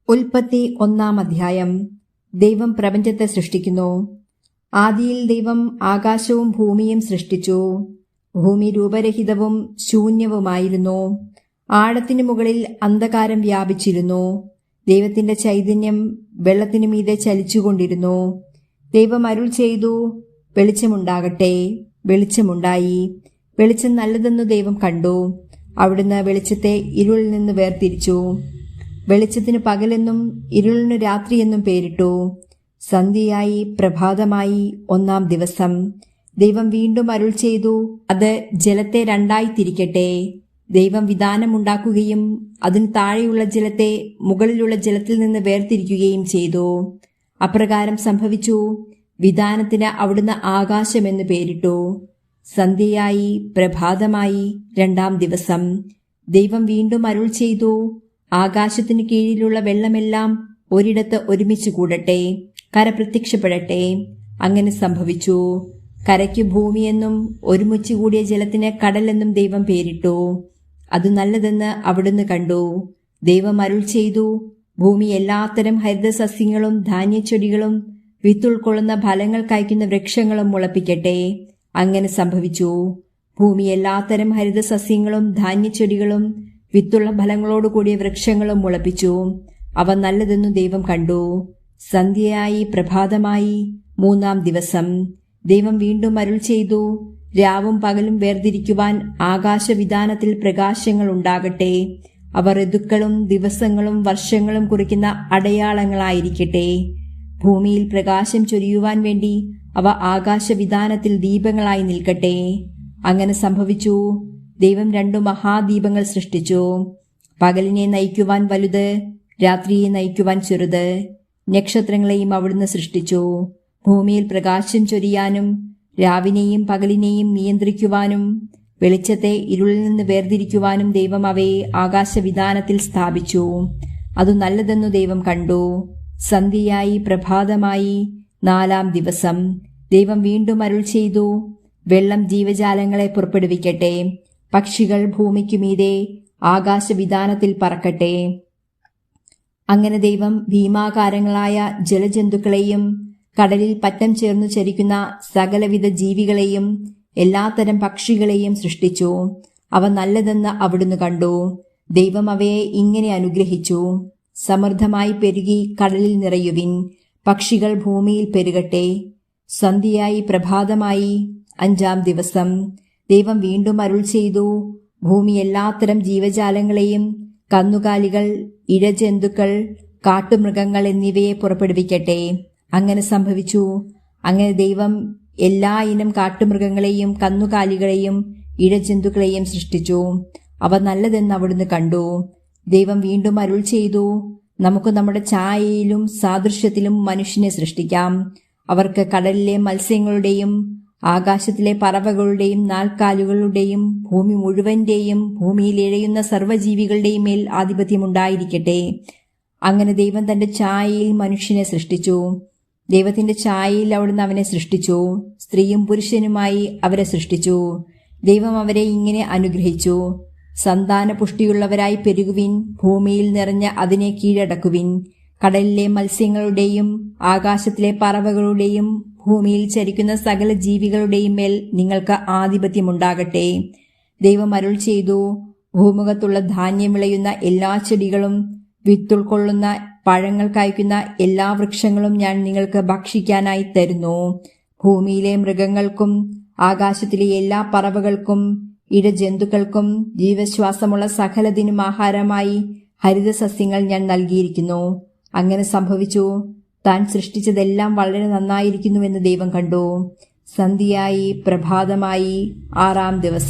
ഉൽപ്പത്തി 1-ാം. ദൈവം പ്രപഞ്ചത്തെ സൃഷ്ടിക്കുന്നു. ആദിയിൽ ദൈവം ആകാശവും ഭൂമിയും സൃഷ്ടിച്ചു. ഭൂമി രൂപരഹിതവും ശൂന്യവുമായിരുന്നു. ആഴത്തിനു മുകളിൽ അന്ധകാരം വ്യാപിച്ചിരുന്നു. ദൈവത്തിന്റെ ചൈതന്യം വെള്ളത്തിനു മീതെ ചലിച്ചുകൊണ്ടിരുന്നു. ദൈവം അരുൾ ചെയ്തു, വെളിച്ചമുണ്ടാകട്ടെ. വെളിച്ചമുണ്ടായി. വെളിച്ചം നല്ലതെന്നു ദൈവം കണ്ടു. അവിടുന്ന് വെളിച്ചത്തെ ഇരുളിൽ നിന്ന് വേർതിരിച്ചു. വെളിച്ചത്തിന് പകലെന്നും ഇരുളിന് രാത്രിയെന്നും പേരിട്ടു. സന്ധ്യയായി, പ്രഭാതമായി, 1-ാം ദിവസം. ദൈവം വീണ്ടും അരുൾ ചെയ്തു, അത് ജലത്തെ രണ്ടായി തിരിക്കട്ടെ. ദൈവം വിതാനമുണ്ടാക്കുകയും അതിന് താഴെയുള്ള ജലത്തെ മുകളിലുള്ള ജലത്തിൽ നിന്ന് വേർതിരിക്കുകയും ചെയ്തു. അപ്രകാരം സംഭവിച്ചു. വിതാനത്തിന് അവിടുന്ന് ആകാശമെന്ന് പേരിട്ടു. സന്ധ്യയായി, പ്രഭാതമായി, 2-ാം ദിവസം. ദൈവം വീണ്ടും അരുൾ ചെയ്തു, ആകാശത്തിന് കീഴിലുള്ള വെള്ളമെല്ലാം ഒരിടത്ത് ഒരുമിച്ച് കൂടട്ടെ, കര പ്രത്യക്ഷപ്പെടട്ടെ. അങ്ങനെ സംഭവിച്ചു. കരയ്ക്ക് ഭൂമിയെന്നും ഒരുമിച്ച് കൂടിയ ജലത്തിന് കടലെന്നും ദൈവം പേരിട്ടു. അത് നല്ലതെന്ന് അവിടുന്ന് കണ്ടു. ദൈവം അരുൾ ചെയ്തു, ഭൂമി എല്ലാത്തരം ഹരിതസസ്യങ്ങളും ധാന്യച്ചെടികളും വിത്തുൾക്കൊള്ളുന്ന ഫലങ്ങൾ കായ്ക്കുന്ന വൃക്ഷങ്ങളും മുളപ്പിക്കട്ടെ. അങ്ങനെ സംഭവിച്ചു. ഭൂമി എല്ലാത്തരം ഹരിതസസ്യങ്ങളും ധാന്യച്ചെടികളും വിത്തുള്ള ഫലങ്ങളോട് കൂടിയ വൃക്ഷങ്ങളും മുളപ്പിച്ചു. അവ നല്ലതെന്നു ദൈവം കണ്ടു. സന്ധ്യയായി, പ്രഭാതമായി, 3-ാം ദിവസം. ദൈവം വീണ്ടും അരുൾ ചെയ്തു, രാവും പകലും വേർതിരിക്കുവാൻ ആകാശവിതാനത്തിൽ പ്രകാശങ്ങൾ ഉണ്ടാകട്ടെ. അവ ഋതുക്കളും ദിവസങ്ങളും വർഷങ്ങളും കുറിക്കുന്ന അടയാളങ്ങളായിരിക്കട്ടെ. ഭൂമിയിൽ പ്രകാശം ചൊരിയുവാൻ വേണ്ടി അവ ആകാശവിതാനത്തിൽ ദീപങ്ങളായി നിൽക്കട്ടെ. അങ്ങനെ സംഭവിച്ചു. ദൈവം 2 മഹാദീപങ്ങൾ സൃഷ്ടിച്ചു. പകലിനെ നയിക്കുവാൻ വലുത്, രാത്രിയെ നയിക്കുവാൻ ചെറുത്. നക്ഷത്രങ്ങളെയും അവിടുന്ന് സൃഷ്ടിച്ചു. ഭൂമിയിൽ പ്രകാശം ചൊരിയാനും രാവിനെയും പകലിനെയും നിയന്ത്രിക്കുവാനും വെളിച്ചത്തെ ഇരുളിൽ നിന്ന് വേർതിരിക്കുവാനും ദൈവം അവയെ ആകാശവിതാനത്തിൽ സ്ഥാപിച്ചു. അതു നല്ലതെന്നു ദൈവം കണ്ടു. സന്ധ്യയായി, പ്രഭാതമായി, 4-ാം ദിവസം. ദൈവം വീണ്ടും അരുൾ ചെയ്തു, വെള്ളം ജീവജാലങ്ങളെ പുറപ്പെടുവിക്കട്ടെ. പക്ഷികൾ ഭൂമിക്കു മീതെ ആകാശവിതാനത്തിൽ പറക്കട്ടെ. അങ്ങനെ ദൈവം ഭീമാകാരങ്ങളായ ജലജന്തുക്കളെയും കടലിൽ പറ്റം ചേർന്നു ചരിക്കുന്ന സകലവിധ ജീവികളെയും എല്ലാത്തരം പക്ഷികളെയും സൃഷ്ടിച്ചു. അവ നല്ലതെന്ന് അവിടുന്ന് കണ്ടു. ദൈവം അവയെ ഇങ്ങനെ അനുഗ്രഹിച്ചു, സമൃദ്ധമായി പെരുകി കടലിൽ നിറയുവിൻ. പക്ഷികൾ ഭൂമിയിൽ പെരുകട്ടെ. സന്ധ്യയായി, പ്രഭാതമായി, 5-ാം ദിവസം. ദൈവം വീണ്ടും അരുൾ ചെയ്തു, ഭൂമി എല്ലാത്തരം ജീവജാലങ്ങളെയും കന്നുകാലികൾ, ഇഴജന്തുക്കൾ, കാട്ടുമൃഗങ്ങൾ എന്നിവയെ പുറപ്പെടുവിക്കട്ടെ. അങ്ങനെ സംഭവിച്ചു. അങ്ങനെ ദൈവം എല്ലാ ഇനം കാട്ടുമൃഗങ്ങളെയും കന്നുകാലികളെയും ഇഴജന്തുക്കളെയും സൃഷ്ടിച്ചു. അവ നല്ലതെന്ന് അവിടുന്ന് കണ്ടു. ദൈവം വീണ്ടും അരുൾ ചെയ്തു, നമുക്ക് നമ്മുടെ ഛായയിലും സാദൃശ്യത്തിലും മനുഷ്യനെ സൃഷ്ടിക്കാം. അവർക്ക് കടലിലെ മത്സ്യങ്ങളുടെയും ആകാശത്തിലെ പറവകളുടെയും നാൽക്കാലുകളുടെയും ഭൂമി മുഴുവന്റെയും ഭൂമിയിൽ ഇഴയുന്ന സർവ്വജീവികളുടെയും മേൽ ആധിപത്യമുണ്ടായിരിക്കട്ടെ. അങ്ങനെ ദൈവം തന്റെ ഛായയിൽ മനുഷ്യനെ സൃഷ്ടിച്ചു. ദൈവത്തിന്റെ ഛായയിൽ അവിടുന്ന് അവനെ സൃഷ്ടിച്ചു. സ്ത്രീയും പുരുഷനുമായി അവരെ സൃഷ്ടിച്ചു. ദൈവം അവരെ ഇങ്ങനെ അനുഗ്രഹിച്ചു, സന്താന പുഷ്ടിയുള്ളവരായി പെരുകുവിൻ. ഭൂമിയിൽ നിറഞ്ഞ അതിനെ കീഴടക്കുവിൻ. കടലിലെ മത്സ്യങ്ങളുടെയും ആകാശത്തിലെ പറവകളുടെയും ഭൂമിയിൽ ചരിക്കുന്ന സകല ജീവികളുടെയും മേൽ നിങ്ങൾക്ക് ആധിപത്യമുണ്ടാകട്ടെ. ദൈവം അരുൾ ചെയ്തു, ഭൂമുഖത്തുള്ള ധാന്യം വിളയുന്ന എല്ലാ ചെടികളും വിത്തുൾക്കൊള്ളുന്ന പഴങ്ങൾ കായ്ക്കുന്ന എല്ലാ വൃക്ഷങ്ങളും ഞാൻ നിങ്ങൾക്ക് ഭക്ഷിക്കാനായി തരുന്നു. ഭൂമിയിലെ മൃഗങ്ങൾക്കും ആകാശത്തിലെ എല്ലാ പറവകൾക്കും ഇഴജന്തുക്കൾക്കും ജീവശ്വാസമുള്ള സകലതിനും ആഹാരമായി ഹരിതസസ്യങ്ങൾ ഞാൻ നൽകിയിരിക്കുന്നു. അങ്ങനെ സംഭവിച്ചു. താൻ സൃഷ്ടിച്ചതെല്ലാം വളരെ നന്നായിരിക്കുന്നുവെന്ന് ദൈവം കണ്ടു. സന്ധ്യയായി, പ്രഭാതമായി, 6-ാം ദിവസം.